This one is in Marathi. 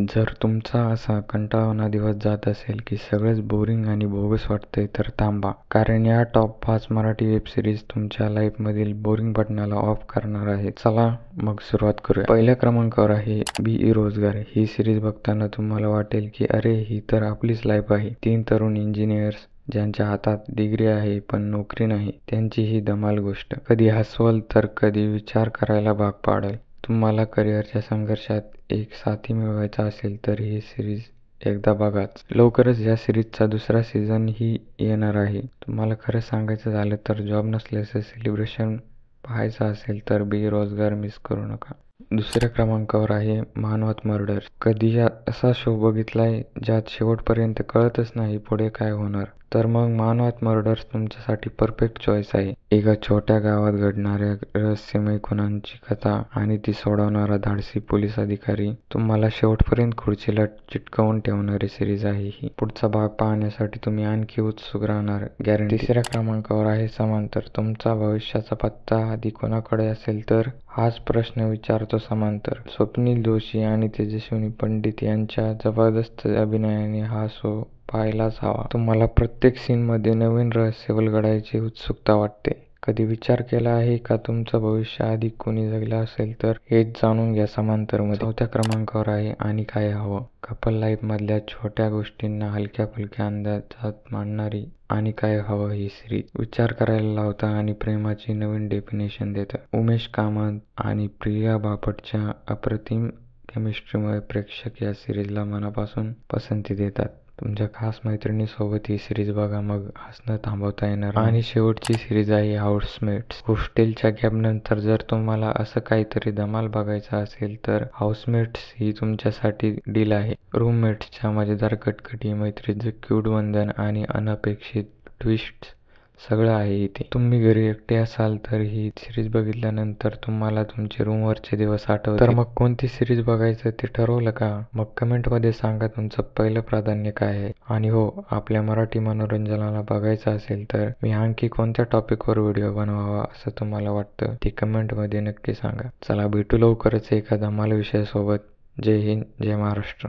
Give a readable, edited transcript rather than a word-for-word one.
जर तुमचा असा कंटाळवाणा दिवस जात असेल की सगळंच बोरिंग आणि बोगस वाटतंय तर थांबा, कारण या टॉप 5 मराठी वेब सिरीज तुमच्या लाईफमधील बोरिंग बटनाला ऑफ करणार आहेत. चला मग सुरुवात करूया. पहिल्या क्रमांकावर आहे बेरोजगार. ही सिरीज बघताना तुम्हाला वाटेल की अरे ही तर आपलीच लाईफ आहे. 3 तरुण इंजिनियर्स ज्यांच्या हातात डिग्री आहे पण नोकरी नाही, त्यांची ही धमाल गोष्ट कधी हसवल तर कधी विचार करायला भाग पाडेल. तुम्हाला करिअरच्या संघर्षात एक साथी मिळवायचा असेल तर ही सिरीज एकदा बघाच. लवकरच या सिरीजचा दुसरा सीझन ही येणार आहे. तुम्हाला खरं सांगायचं झालं तर जॉब नसल्याचं सेलिब्रेशन पाहायचं असेल तर बेरोजगार मिस करू नका. दुसऱ्या क्रमांकावर आहे मानवत मर्डर्स. कधी असा शो बघितलाय ज्यात शेवटपर्यंत कळतच नाही पुढे काय होणार? तर मग मानवत मर्डर्स तुमच्यासाठी परफेक्ट चॉईस आहे. एका छोट्या गावात घडणाऱ्या रहस्यमय खुनांची कथा आणि ती सोडवणारा धाडसी पोलीस अधिकारी तुम्हाला शेवटपर्यंत खुर्चीला चिटकवून ठेवणारी सिरीज आहे ही. पुढचा भाग पाहण्यासाठी तुम्ही आणखी उत्सुक राहणार गॅरंटी. तिसऱ्या क्रमांकावर आहे समांतर. तुमचा भविष्याचा पत्ता आधी कोणाकडे असेल तर? हाच प्रश्न विचारतो समांतर. स्वप्नील जोशी आणि तेजस्विनी पंडित यांच्या जबरदस्त अभिनयाने हा शो पाहायलाच हवा. तुम्हाला प्रत्येक सीनमध्ये नवीन रहस्य उलगडायची उत्सुकता वाटते. कधी विचार केला आहे का तुमचं भविष्य आधी कोणी जगलं असेल तर? हेच जाणून घ्या समांतरमध्ये. चौथ्या क्रमांकावर आहे आणि काय हवं. कपल लाईफ मधल्या छोट्या गोष्टींना हलक्या फुलक्या अंदाजात मांडणारी आणि काय हवं ही सिरीज विचार करायला लावतं आणि प्रेमाची नवीन डेफिनेशन देतं. उमेश कामत आणि प्रिया बापटच्या अप्रतिम केमिस्ट्रीमुळे प्रेक्षक या सिरीजला मनापासून पसंती देतात. तुमच्या खास मैत्रिणीसोबत ही सिरीज बघा, मग हसणं थांबवता येणार नाही. आणि शेवटची सिरीज आहे हाऊसमेट्स. हॉस्टेलच्या गॅपनंतर जर तुम्हाला असं काहीतरी धमाल बघायचं असेल तर हाऊसमेट्स ही तुमच्यासाठी डील आहे. रूममेट्सच्या मजेदार कटकटी, मैत्रीचं क्यूट बंधन आणि अनपेक्षित ट्विस्ट्स सगळं आहे इथे. तुम्ही घरी एकटे असाल तर ही सिरीज बघितल्यानंतर तुम्हाला तुमचे रूमवरचे दिवस आठवतील. तर मग कोणती सिरीज बघायचं ते ठरवलं का? मग कमेंटमध्ये सांगा तुमचं पहिलं प्राधान्य काय आहे. आणि हो, आपल्या मराठी मनोरंजनाला बघायचं असेल तर मी आणखी कोणत्या टॉपिकवर व्हिडिओ बनवावा असं तुम्हाला वाटतं ते कमेंटमध्ये नक्की सांगा. चला भेटू लवकरच एका धमाल विषयासोबत. जय हिंद, जय महाराष्ट्र.